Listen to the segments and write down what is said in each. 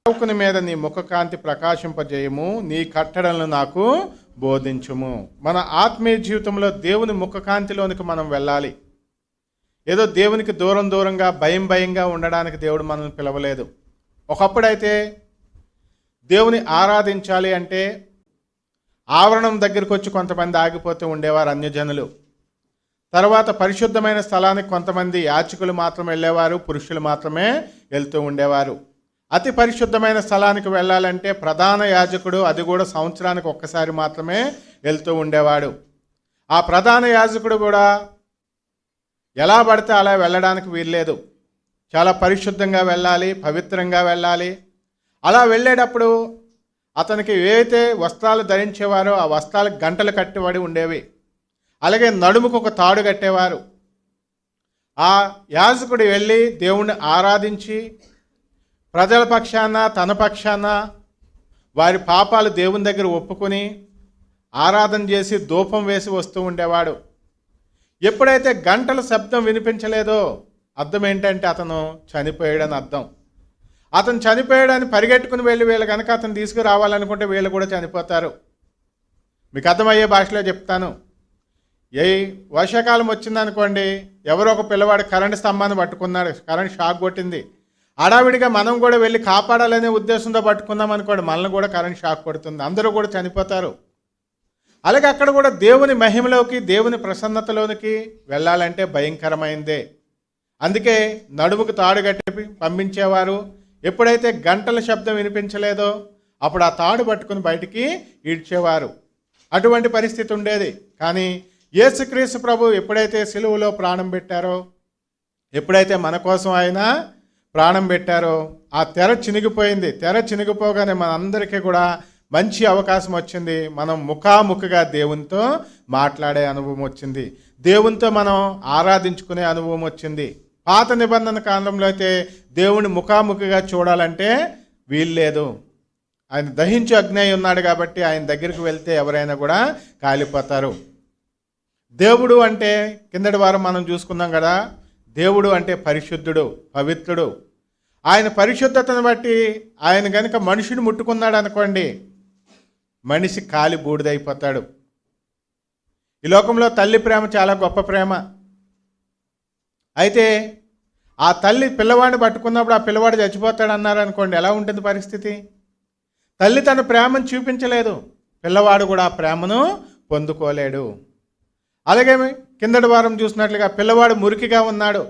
సేవకుని మీద నీ ముఖకాంతి ప్రకాశింపజేయము, నీ కట్టడలను నాకు బోధించుము. మన ఆత్మీయ జీవితంలో దేవుని ముఖకాంతిలోనికి మనం వెళ్ళాలి. ఏదో దేవునికి దూరంగా భయంగా ఉండడానికి దేవుడు మనల్ని పిలవలేదు. ఒకప్పుడైతే దేవుని ఆరాధించాలి అంటే ఆవరణం దగ్గరికి వచ్చి కొంతమంది ఆగిపోతూ ఉండేవారు అన్యజనులు. తర్వాత పరిశుద్ధమైన స్థలానికి కొంతమంది యాజకులు మాత్రం వెళ్ళేవారు, పురుషులు మాత్రమే వెళ్తూ ఉండేవారు. అతి పరిశుద్ధమైన స్థలానికి వెళ్ళాలంటే ప్రధాన యాజకుడు, అది కూడా సంవత్సరానికి ఒక్కసారి మాత్రమే వెళ్తూ ఉండేవాడు. ఆ ప్రధాన యాజకుడు కూడా ఎలా పడితే అలా వెళ్ళడానికి వీల్లేదు. చాలా పరిశుద్ధంగా వెళ్ళాలి, పవిత్రంగా వెళ్ళాలి. అలా వెళ్ళేటప్పుడు అతనికి ఏవైతే వస్త్రాలు ధరించేవారో ఆ వస్త్రాలకు గంటలు కట్టిబడి ఉండేవి. అలాగే నడుముకు ఒక తాడు కట్టేవారు. ఆ యాజకుడు వెళ్ళి దేవుణ్ణి ఆరాధించి ప్రజల పక్షాన తన పక్షాన వారి పాపాలు దేవుని దగ్గర ఒప్పుకొని ఆరాధన చేసి ధూపం వేసి వస్తూ ఉండేవాడు. ఎప్పుడైతే గంటల శబ్దం వినిపించలేదో అర్థం ఏంటంటే అతను చనిపోయాడని అర్థం. అతను చనిపోయాడని పరిగెట్టుకుని వెళ్ళి వీళ్ళు కనుక అతను తీసుకురావాలనుకుంటే వీళ్ళు కూడా చనిపోతారు. మీకు అర్థమయ్యే భాషలో చెప్తాను. వర్షాకాలం వచ్చిందనుకోండి, ఎవరో ఒక పిల్లవాడు కరెంటు స్తంభాన్ని పట్టుకున్నాడు, కరెంట్ షాక్ కొట్టింది. హడావిడిగా మనం కూడా వెళ్ళి కాపాడాలనే ఉద్దేశంతో పట్టుకుందాం అనుకోండి, మనల్ని కూడా కరెంట్ షాక్ కొడుతుంది, అందరూ కూడా చనిపోతారు. అలాగే అక్కడ కూడా దేవుని మహిమలోకి దేవుని ప్రసన్నతలోనికి వెళ్ళాలంటే భయంకరమైందే. అందుకే నడుముకు తాడు కట్టి పంపించేవారు. ఎప్పుడైతే గంటల శబ్దం వినిపించలేదో అప్పుడు ఆ తాడు పట్టుకుని బయటికి ఈడ్చేవారు. అటువంటి పరిస్థితి ఉండేది. కానీ యేసుక్రీస్తు ప్రభు ఎప్పుడైతే సిలువలో ప్రాణం పెట్టారో, ఎప్పుడైతే మన కోసం ఆయన ప్రాణం పెట్టారో ఆ తెర చినిగిపోయింది. తెర చినిగిపోగానే మనందరికీ కూడా మంచి అవకాశం వచ్చింది. మనం ముఖాముఖిగా దేవునితో మాట్లాడే అనుభవం వచ్చింది, దేవునితో మనం ఆరాధించుకునే అనుభవం వచ్చింది. పాత నిబంధన కాలంలో అయితే దేవుని ముఖాముఖిగా చూడాలంటే వీల్లేదు. ఆయన దహించు అగ్ని అయి ఉన్నాడు కాబట్టి ఆయన దగ్గరికి వెళ్తే ఎవరైనా కూడా కాలిపోతారు. దేవుడు అంటే కిందటి వారం మనం చూసుకున్నాం కదా, దేవుడు అంటే పరిశుద్ధుడు, పవిత్రుడు. ఆయన పరిశుద్ధతను బట్టి ఆయన కనుక మనుషుని ముట్టుకున్నాడు అనుకోండి, మనిషి కాలి బూడిదైపోతాడు. ఈ లోకంలో తల్లి ప్రేమ చాలా గొప్ప ప్రేమ. అయితే ఆ తల్లి పిల్లవాడిని పట్టుకున్నప్పుడు ఆ పిల్లవాడు చచ్చిపోతాడు అన్నారు అనుకోండి, ఎలా ఉంటుంది పరిస్థితి? తల్లి తన ప్రేమను చూపించలేదు, పిల్లవాడు కూడా ఆ ప్రేమను పొందుకోలేడు. అలాగే కిందటి వారం చూసినట్లుగా పిల్లవాడు మురికిగా ఉన్నాడు,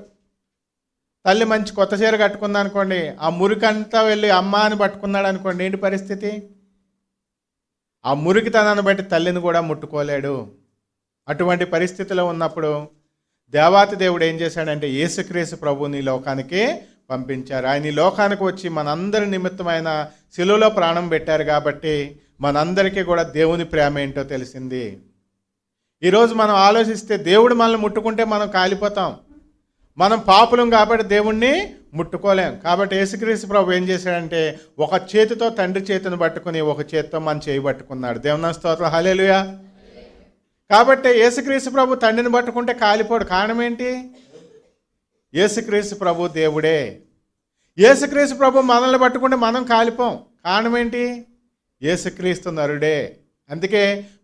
తల్లి మంచి కొత్త చీర కట్టుకుంది అనుకోండి, ఆ మురికంతా వెళ్ళి అమ్మ అని పట్టుకున్నాడు అనుకోండి, ఏంటి పరిస్థితి? ఆ మురికితనాన్ని బట్టి తల్లిని కూడా ముట్టుకోలేడు. అటువంటి పరిస్థితిలో ఉన్నప్పుడు దేవాతి దేవుడు ఏం చేశాడంటే యేసుక్రీస్తు ప్రభువుని లోకానికి పంపించారు. ఆయన ఈ లోకానికి వచ్చి మనందరి నిమిత్తమైన శిలువలో ప్రాణం పెట్టారు కాబట్టి మనందరికీ కూడా దేవుని ప్రేమ ఏంటో తెలిసింది. ఈరోజు మనం ఆలోచిస్తే దేవుడు మనల్ని ముట్టుకుంటే మనం కాలిపోతాం. మనం పాపులం కాబట్టి దేవుణ్ణి ముట్టుకోలేం. కాబట్టి యేసుక్రీస్తు ప్రభు ఏం చేశాడంటే ఒక చేతితో తండ్రి చేతిని పట్టుకుని ఒక చేతితో మన చేయి పట్టుకున్నాడు. దేవుని స్తోత్రం, హల్లెలూయా. కాబట్టి యేసుక్రీస్తు ప్రభు తండ్రిని పట్టుకుంటే కాలిపోడు. కారణం ఏంటి? యేసుక్రీస్తు ప్రభు దేవుడే. యేసుక్రీస్తు ప్రభు మనల్ని పట్టుకుంటే మనం కాలిపోం. కారణం ఏంటి? యేసుక్రీస్తు నరుడే. అందుకే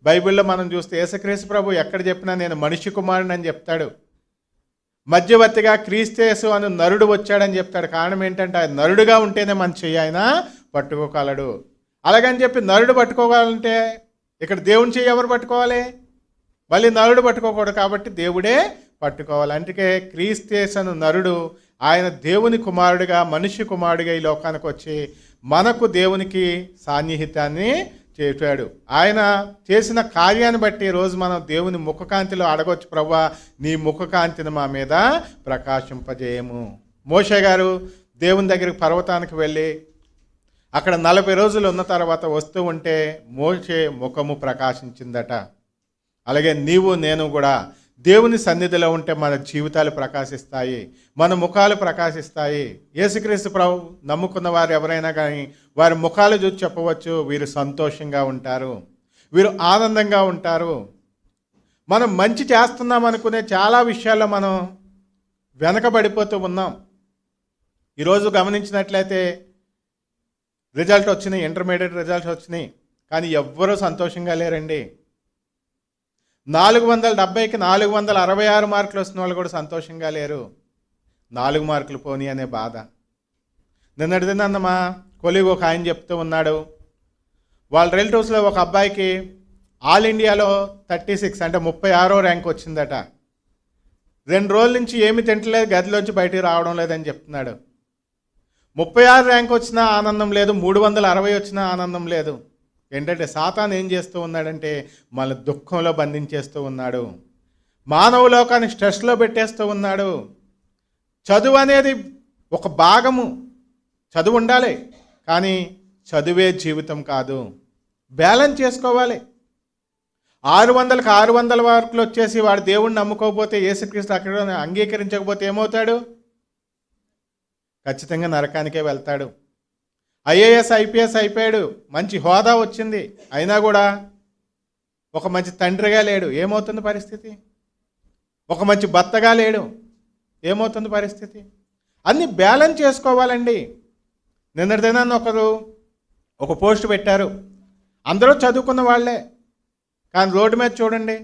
బైబిల్లో మనం చూస్తే యేసుక్రీస్తు ప్రభు ఎక్కడ చెప్పినా నేను మనిషి కుమారుని అని చెప్తాడు. మధ్యవర్తిగా క్రీస్తు అని నరుడు వచ్చాడని చెప్తాడు. కారణం ఏంటంటే ఆయన నరుడుగా ఉంటేనే మన చెయ్యి ఆయన పట్టుకోగలడు. అలాగని చెప్పి నరుడు పట్టుకోవాలంటే ఇక్కడ దేవుని చెయ్యి ఎవరు పట్టుకోవాలి? మళ్ళీ నరుడు పట్టుకోకూడదు కాబట్టి దేవుడే పట్టుకోవాలి. అందుకే క్రీస్తు నరుడు ఆయన దేవుని కుమారుడిగా, మనిషి కుమారుడిగా ఈ లోకానికి వచ్చి మనకు దేవునికి సాన్నిహిత్యాన్ని చేశాడు. ఆయన చేసిన కార్యాన్ని బట్టి రోజు మనం దేవుని ముఖకాంతిలో అడగొచ్చు, ప్రభువా నీ ముఖకాంతిని మా మీద ప్రకాశింపజేయము. మోషే గారు దేవుని దగ్గరికి పర్వతానికి వెళ్ళి అక్కడ 40 రోజులు ఉన్న తర్వాత వస్తూ ఉంటే మోషే ముఖము ప్రకాశించిందట. అలాగే నీవు నేను కూడా దేవుని సన్నిధిలో ఉంటే మన జీవితాలు ప్రకాశిస్తాయి, మన ముఖాలు ప్రకాశిస్తాయి. యేసుక్రీస్తు ప్రభు నమ్ముకున్న వారు ఎవరైనా కానీ వారి ముఖాలు చూసి చెప్పవచ్చు, వీరు సంతోషంగా ఉంటారు, వీరు ఆనందంగా ఉంటారు. మనం మంచి చేస్తున్నాం అనుకునే చాలా విషయాల్లో మనం వెనకబడిపోతూ ఉన్నాం. ఈరోజు గమనించినట్లయితే రిజల్ట్ వచ్చినాయి, ఇంటర్మీడియట్ రిజల్ట్స్ వచ్చినాయి, కానీ ఎవ్వరూ సంతోషంగా లేరండి. 470కి 466 మార్కులు వస్తున్న వాళ్ళు కూడా సంతోషంగా లేరు. 4 మార్కులు పోనీ అనే బాధ. నిన్నటిదిన్న మా కొలీగ్ ఒక ఆయన చెప్తూ ఉన్నాడు, వాళ్ళ రిలేటివ్స్లో ఒక అబ్బాయికి ఆల్ ఇండియాలో 36 అంటే 36వ ర్యాంక్ వచ్చిందట. 2 రోజుల నుంచి ఏమి తింటలేదు, గదిలోంచి బయటికి రావడం లేదని చెప్తున్నాడు. 36 ర్యాంక్ వచ్చినా ఆనందం లేదు, 360 వచ్చినా ఆనందం లేదు. ఏంటంటే సాతాను ఏం చేస్తూ ఉన్నాడంటే మన దుఃఖంలో బంధించేస్తూ ఉన్నాడు, మానవ లోకాన్ని స్ట్రెస్లో పెట్టేస్తూ ఉన్నాడు. చదువు అనేది ఒక భాగము, చదువు ఉండాలి, కానీ చదువే జీవితం కాదు. బ్యాలెన్స్ చేసుకోవాలి. 600కి 600 మార్కులు వచ్చేసి వాడు దేవుణ్ణి నమ్ముకోకపోతే, యేసుక్రీస్తు అక్కడ అంగీకరించకపోతే ఏమవుతాడు? ఖచ్చితంగా నరకానికే వెళ్తాడు. ఐఏఎస్ ఐపీఎస్ అయిపోయాడు, మంచి హోదా వచ్చింది, అయినా కూడా ఒక మంచి తండ్రిగా లేడు, ఏమవుతుంది పరిస్థితి? ఒక మంచి భర్తగా లేడు, ఏమవుతుంది పరిస్థితి? అన్నీ బ్యాలెన్స్ చేసుకోవాలండి. నిన్నటిదైనా ఒకరు ఒక పోస్ట్ పెట్టారు, అందరూ చదువుకున్న వాళ్ళే, కానీ రోడ్డు మీద చూడండి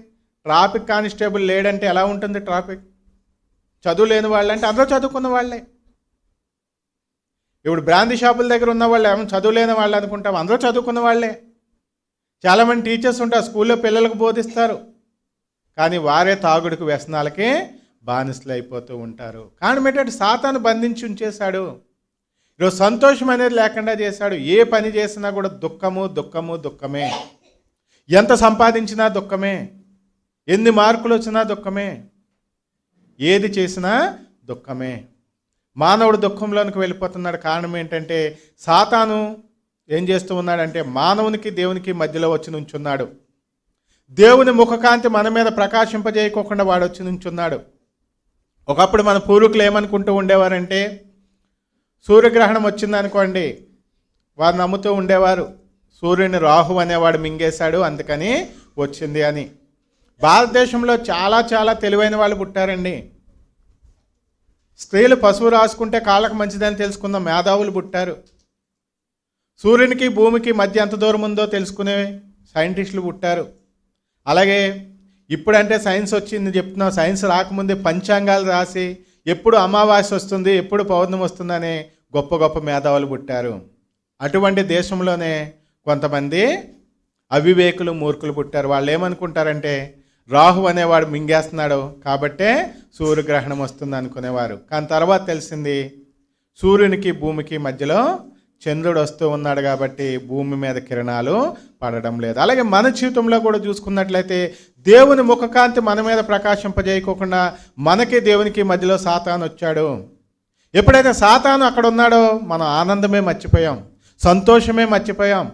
ట్రాఫిక్ కానిస్టేబుల్ లేడంటే ఎలా ఉంటుంది ట్రాఫిక్? చదువు లేని వాళ్ళంటే అందరూ చదువుకున్న వాళ్ళే. ఇప్పుడు బ్రాందీ షాపుల దగ్గర ఉన్న వాళ్ళు ఏమైనా చదువులేని వాళ్ళు అనుకుంటాం, అందరూ చదువుకున్న వాళ్ళే. చాలామంది టీచర్స్ ఉంటారు, స్కూల్లో పిల్లలకు బోధిస్తారు, కానీ వారే తాగుడుకు వ్యసనాలకే బానిసలు అయిపోతూ ఉంటారు. కారణం ఏంటంటే సాతాను బంధించి ఉంచేశాడు. ఈరోజు సంతోషం అనేది లేకుండా చేశాడు. ఏ పని చేసినా కూడా దుఃఖము దుఃఖము దుఃఖమే. ఎంత సంపాదించినా దుఃఖమే, ఎన్ని మార్కులు వచ్చినా దుఃఖమే, ఏది చేసినా దుఃఖమే. మానవుడు దుఃఖంలోనికి వెళ్ళిపోతున్నాడు. కారణం ఏంటంటే సాతాను ఏం చేస్తూ ఉన్నాడంటే మానవునికి దేవునికి మధ్యలో వచ్చి నుంచున్నాడు. దేవుని ముఖకాంతి మన మీద ప్రకాశింపజేయకోకుండా వాడు వచ్చి నుంచున్నాడు. ఒకప్పుడు మన పూర్వీకులు ఏమనుకుంటూ ఉండేవారంటే, సూర్యగ్రహణం వచ్చిందనుకోండి, వారు నమ్ముతూ ఉండేవారు సూర్యుని రాహు అనేవాడు మింగేశాడు అందుకని వచ్చింది అని. భారతదేశంలో చాలా చాలా తెలివైన వాళ్ళు పుట్టారండి. స్త్రీలు పసుపు రాసుకుంటే కాళ్ళకు మంచిదని తెలుసుకున్న మేధావులు పుట్టారు. సూర్యునికి భూమికి మధ్య ఎంత దూరం ఉందో తెలుసుకునే సైంటిస్టులు పుట్టారు. అలాగే ఇప్పుడంటే సైన్స్ వచ్చింది చెప్తున్నాం, సైన్స్ రాకముందే పంచాంగాలు రాసి ఎప్పుడు అమావాస్య వస్తుంది, ఎప్పుడు పౌర్ణమి వస్తుందనే గొప్ప గొప్ప మేధావులు పుట్టారు. అటువంటి దేశంలోనే కొంతమంది అవివేకులు మూర్ఖులు పుట్టారు. వాళ్ళు ఏమనుకుంటారంటే రాహు అనేవాడు మింగేస్తున్నాడు కాబట్టే సూర్యగ్రహణం వస్తుంది అనుకునేవారు. కానీ తర్వాత తెలిసింది సూర్యునికి భూమికి మధ్యలో చంద్రుడు వస్తూ ఉన్నాడు కాబట్టి భూమి మీద కిరణాలు పడడం లేదు. అలాగే మన జీవితంలో కూడా చూసుకున్నట్లయితే దేవుని ముఖకాంతి మన మీద ప్రకాశింపజేయకోకుండా మనకి దేవునికి మధ్యలో సాతాను వచ్చాడు. ఎప్పుడైతే సాతాను అక్కడ ఉన్నాడో మనం ఆనందమే మర్చిపోయాం, సంతోషమే మర్చిపోయాం.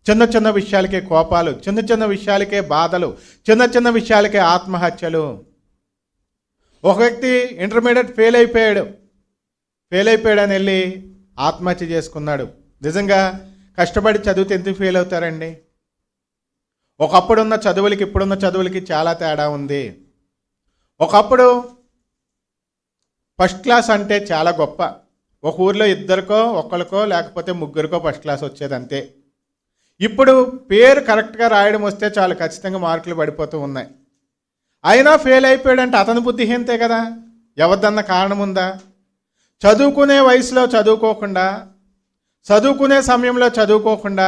చిన్న చిన్న విషయాలకే కోపాలు, చిన్న చిన్న విషయాలకే బాధలు, చిన్న చిన్న విషయాలకే ఆత్మహత్యలు. ఒక వ్యక్తి ఇంటర్మీడియట్ ఫెయిల్ అయిపోయాడని వెళ్ళి ఆత్మహత్య చేసుకున్నాడు. నిజంగా కష్టపడి చదివితే ఎందుకు ఫెయిల్ అవుతారండి? ఒకప్పుడున్న చదువులకి ఇప్పుడున్న చదువులకి చాలా తేడా ఉంది. ఒకప్పుడు ఫస్ట్ క్లాస్ అంటే చాలా గొప్ప. ఒక ఊర్లో ఇద్దరికో ఒక్కరికో లేకపోతే ముగ్గురికో ఫస్ట్ క్లాస్ వచ్చేది అంతే. ఇప్పుడు పేరు కరెక్ట్గా రాయడం వస్తే చాలు, ఖచ్చితంగా మార్కులు పడిపోతూ ఉన్నాయి. అయినా ఫెయిల్ అయిపోయాడంటే అతని బుద్ధిహీనతే కదా, ఎవరిదన్న కారణం ఉందా? చదువుకునే వయసులో చదువుకోకుండా, చదువుకునే సమయంలో చదువుకోకుండా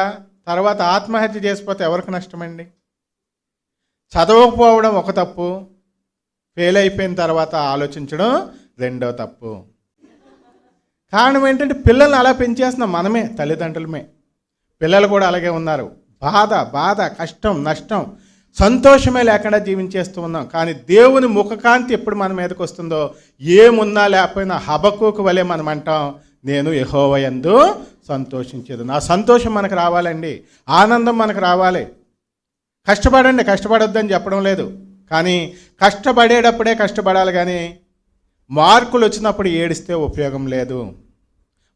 తర్వాత ఆత్మహత్య చేసిపోతే ఎవరికి నష్టమండి? చదవకపోవడం ఒక తప్పు, ఫెయిల్ అయిపోయిన తర్వాత ఆలోచించడం రెండో తప్పు. కారణం ఏంటంటే పిల్లల్ని అలా పెంచేస్తున్నాం మనమే, తల్లిదండ్రులమే. పిల్లలు కూడా అలాగే ఉన్నారు. బాధ కష్టం నష్టం సంతోషమే లేకుండా జీవించేస్తూ ఉన్నాం. కానీ దేవుని ముఖకాంతి ఎప్పుడు మన మీదకి వస్తుందో ఏమున్నా లేకపోయినా హబక్కూకు వలె మనం అంటాం, నేను యెహోవా యందు సంతోషించేది. నా సంతోషం మనకు రావాలండి, ఆనందం మనకు రావాలి. కష్టపడండి, కష్టపడొద్దని చెప్పడం లేదు, కానీ కష్టపడేటప్పుడే కష్టపడాలి. కానీ మార్కులు వచ్చినప్పుడు ఏడిస్తే ఉపయోగం లేదు.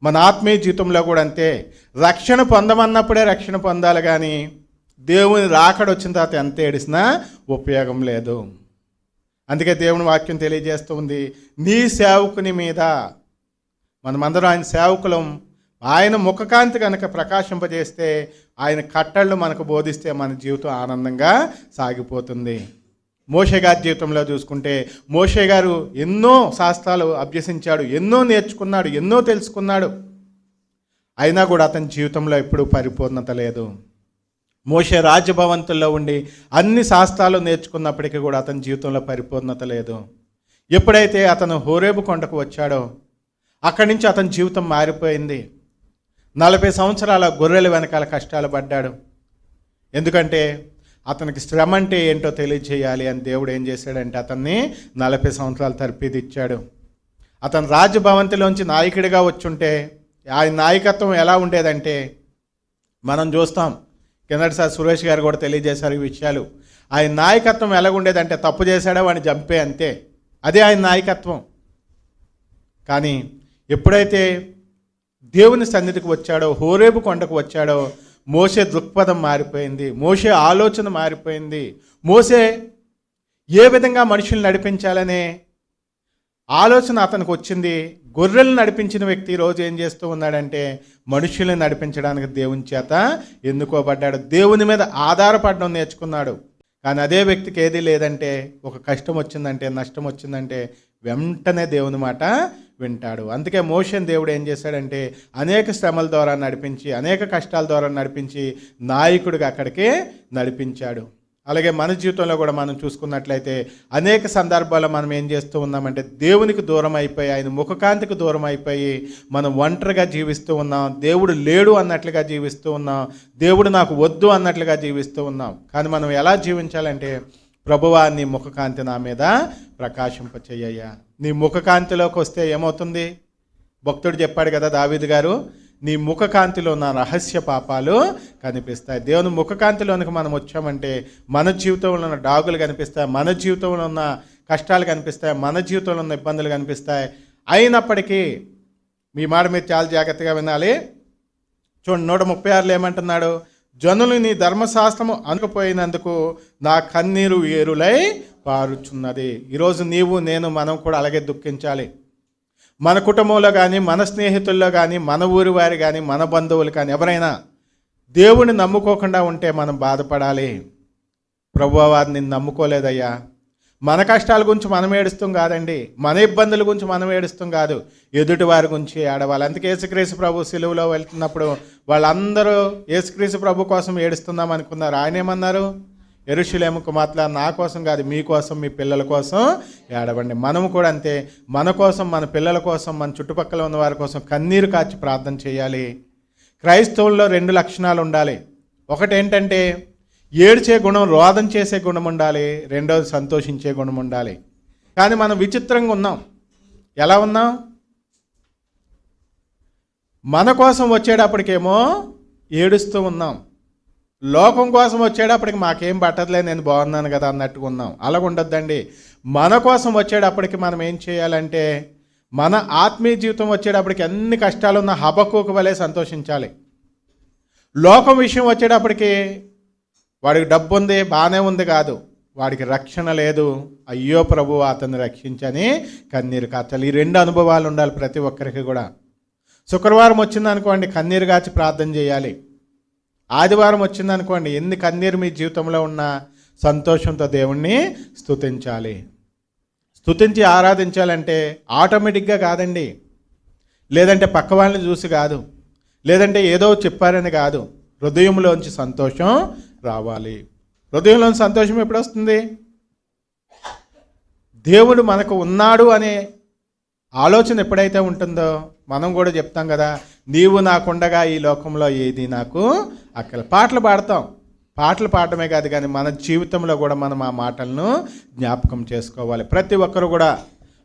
మన ఆత్మీయ జీవితంలో కూడా అంతే. రక్షణ పొందమన్నప్పుడే రక్షణ పొందాలి, కానీ దేవుని రాకడ వచ్చిన తర్వాత ఎంత ఏడిసినా ఉపయోగం లేదు. అందుకే దేవుని వాక్యం తెలియజేస్తూ ఉంది, నీ సేవకుని మీద, మనమందరం ఆయన సేవకులం, ఆయన ముఖకాంతి కనుక ప్రకాశింపజేస్తే, ఆయన కట్టళ్ళు మనకు బోధిస్తే మన జీవితం ఆనందంగా సాగిపోతుంది. మోషే గారి జీవితంలో చూసుకుంటే, మోషే గారు ఎన్నో శాస్త్రాలు అభ్యసించాడు, ఎన్నో నేర్చుకున్నాడు, ఎన్నో తెలుసుకున్నాడు. అయినా కూడా అతని జీవితంలో ఎప్పుడూ పరిపూర్ణత లేదు. మోషే రాజభవంతుల్లో ఉండి అన్ని శాస్త్రాలు నేర్చుకున్నప్పటికీ కూడా అతని జీవితంలో పరిపూర్ణత లేదు. ఎప్పుడైతే అతను హోరేబు కొండకు వచ్చాడో అక్కడి నుంచి అతని జీవితం మారిపోయింది. 40 సంవత్సరాల గొర్రెల వెనకాల కష్టాలు పడ్డాడు. ఎందుకంటే అతనికి శ్రమ అంటే ఏంటో తెలియజేయాలి అని దేవుడు ఏం చేశాడంటే అతన్ని 40 సంవత్సరాలు తర్పిదిచ్చాడు. అతను రాజభవంతిలోంచి నాయకుడిగా వచ్చుంటే ఆయన నాయకత్వం ఎలా ఉండేదంటే, మనం చూస్తాం, కిందటిసారి సురేష్ గారు కూడా తెలియజేశారు ఈ విషయాలు. ఆయన నాయకత్వం ఎలాగుండేదంటే, తప్పు చేశాడో వాడిని చంపే, అంతే. అదే ఆయన నాయకత్వం. కానీ ఎప్పుడైతే దేవుని సన్నిధికి వచ్చాడో, హోరేబు కొండకు వచ్చాడో, మోషే దృక్పథం మారిపోయింది, మోషే ఆలోచన మారిపోయింది. మోషే ఏ విధంగా మనుషుల్ని నడిపించాలనే ఆలోచన అతనికి వచ్చింది. గొర్రెలను నడిపించిన వ్యక్తి ఈరోజు ఏం చేస్తూ ఉన్నాడంటే, మనుషుల్ని నడిపించడానికి దేవుని చేత ఎన్నుకోబడ్డాడు. దేవుని మీద ఆధారపడడం నేర్చుకున్నాడు. కానీ అదే వ్యక్తికి ఏది లేదంటే, ఒక కష్టం వచ్చిందంటే, నష్టం వచ్చిందంటే వెంటనే దేవుని మాట వింటాడు. అందుకే మోషేని దేవుడు ఏం చేశాడంటే, అనేక శ్రమల ద్వారా నడిపించి, అనేక కష్టాల ద్వారా నడిపించి నాయకుడిగా అక్కడికి నడిపించాడు. అలాగే మన జీవితంలో కూడా మనం చూసుకున్నట్లయితే అనేక సందర్భాల్లో మనం ఏం చేస్తూ ఉన్నామంటే, దేవునికి దూరం అయిపోయి, ఆయన ముఖకాంతికి దూరం అయిపోయి మనం ఒంటరిగా జీవిస్తూ ఉన్నాం. దేవుడు లేడు అన్నట్లుగా జీవిస్తూ ఉన్నాం. దేవుడు నాకు వద్దు అన్నట్లుగా జీవిస్తూ ఉన్నాం. కానీ మనం ఎలా జీవించాలంటే, ప్రభువా నీ ముఖకాంతి నా మీద ప్రకాశింపచేయ్యా. నీ ముఖకాంతిలోకి వస్తే ఏమవుతుంది? భక్తుడు చెప్పాడు కదా దావీదు గారు, నీ ముఖకాంతిలో నా రహస్య పాపాలు కనిపిస్తాయి. దేవుని ముఖకాంతిలోనికి మనం వచ్చామంటే మన జీవితంలో ఉన్న డాగులు కనిపిస్తాయి, మన జీవితంలో ఉన్న కష్టాలు కనిపిస్తాయి, మన జీవితంలో ఉన్న ఇబ్బందులు కనిపిస్తాయి. అయినప్పటికీ మీ మాట మీరు చాలా జాగ్రత్తగా వినాలి. చూడండి 136 ఏమంటున్నాడు? జనులు నీ ధర్మశాస్త్రము అనుకుపోయినందుకు నా కన్నీరు ఏరులై పారుచున్నది. ఈరోజు నీవు నేను మనం కూడా అలాగే దుఃఖించాలి. మన కుటుంబంలో కానీ, మన స్నేహితుల్లో కానీ, మన ఊరి వారి కానీ, మన బంధువులు కానీ ఎవరైనా దేవుని నమ్ముకోకుండా ఉంటే మనం బాధపడాలి. ప్రభువా వారు నిన్ను నమ్ముకోలేదయ్యా. మన కష్టాల గురించి మనం ఏడుస్తాం కాదండి, మన ఇబ్బందుల గురించి మనం ఏడుస్తాం కాదు, ఎదుటి వారి గురించి ఏడవాలి. అందుకే యేసుక్రీస్తు ప్రభు సిలువలో వెళ్తున్నప్పుడు వాళ్ళందరూ యేసుక్రీస్తు ప్రభు కోసం ఏడుస్తున్నాం అనుకున్నారు. ఆయన ఏమన్నారు? యెరూషలేము కుమార్తెలారా, నా కోసం కాదు, మీకోసం, మీ పిల్లల కోసం ఏడవండి. మనము కూడా అంతే, మన కోసం, మన పిల్లల కోసం, మన చుట్టుపక్కల ఉన్న వారి కోసం కన్నీరు కార్చి ప్రార్థన చేయాలి. క్రైస్తవుల్లో 2 లక్షణాలు ఉండాలి. ఒకటి ఏంటంటే ఏడ్చే గుణం, రోదన చేసే గుణం ఉండాలి. రెండోది సంతోషించే గుణం ఉండాలి. కానీ మనం విచిత్రంగా ఉన్నాం. ఎలా ఉన్నాం? మన కోసం వచ్చేటప్పటికేమో ఏడుస్తూ ఉన్నాం, లోకం కోసం వచ్చేటప్పటికి మాకేం పట్టదులే, నేను బాగున్నాను కదా అన్నట్టుగా ఉన్నాం. అలాగ ఉండొద్దండి. మన కోసం వచ్చేటప్పటికి మనం ఏం చేయాలంటే, మన ఆత్మీయ జీవితం వచ్చేటప్పటికి ఎన్ని కష్టాలున్నా హబక్కూకు వలె సంతోషించాలి. లోకం విషయం వచ్చేటప్పటికి వాడికి డబ్బు ఉంది, బాగానే ఉంది కాదు, వాడికి రక్షణ లేదు, అయ్యో ప్రభువా అతన్ని రక్షించని కన్నీరు కార్చాలి. ఈ 2 అనుభవాలు ఉండాలి ప్రతి ఒక్కరికి కూడా. శుక్రవారం వచ్చిందనుకోండి, కన్నీరు కాచి ప్రార్థన చేయాలి. ఆదివారం వచ్చిందనుకోండి, ఎన్ని కన్నీరు మీ జీవితంలో ఉన్న సంతోషంతో దేవుణ్ణి స్తుతించాలి. స్తుతించి ఆరాధించాలంటే ఆటోమేటిక్గా కాదండి, లేదంటే పక్క వాళ్ళని చూసి కాదు, లేదంటే ఏదో చెప్పారని కాదు, హృదయంలోంచి సంతోషం రావాలి. హృదయంలోని సంతోషం ఎప్పుడు వస్తుంది? దేవుడు మనకు ఉన్నాడు అనే ఆలోచన ఎప్పుడైతే ఉంటుందో మనం కూడా చెప్తాం కదా, నీవు నాకుండగా ఈ లోకంలో ఏది నాకు అక్కల. పాటలు పాడతాం, పాటలు పాడటమే కాదు కానీ మన జీవితంలో కూడా మనం ఆ మాటలను జ్ఞాపకం చేసుకోవాలి. ప్రతి ఒక్కరు కూడా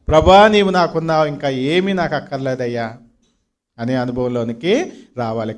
ప్రభా నీవు నాకున్నావు, ఇంకా ఏమీ నాకు అక్కర్లేదయ్యా అనే అనుభవంలోనికి రావాలి.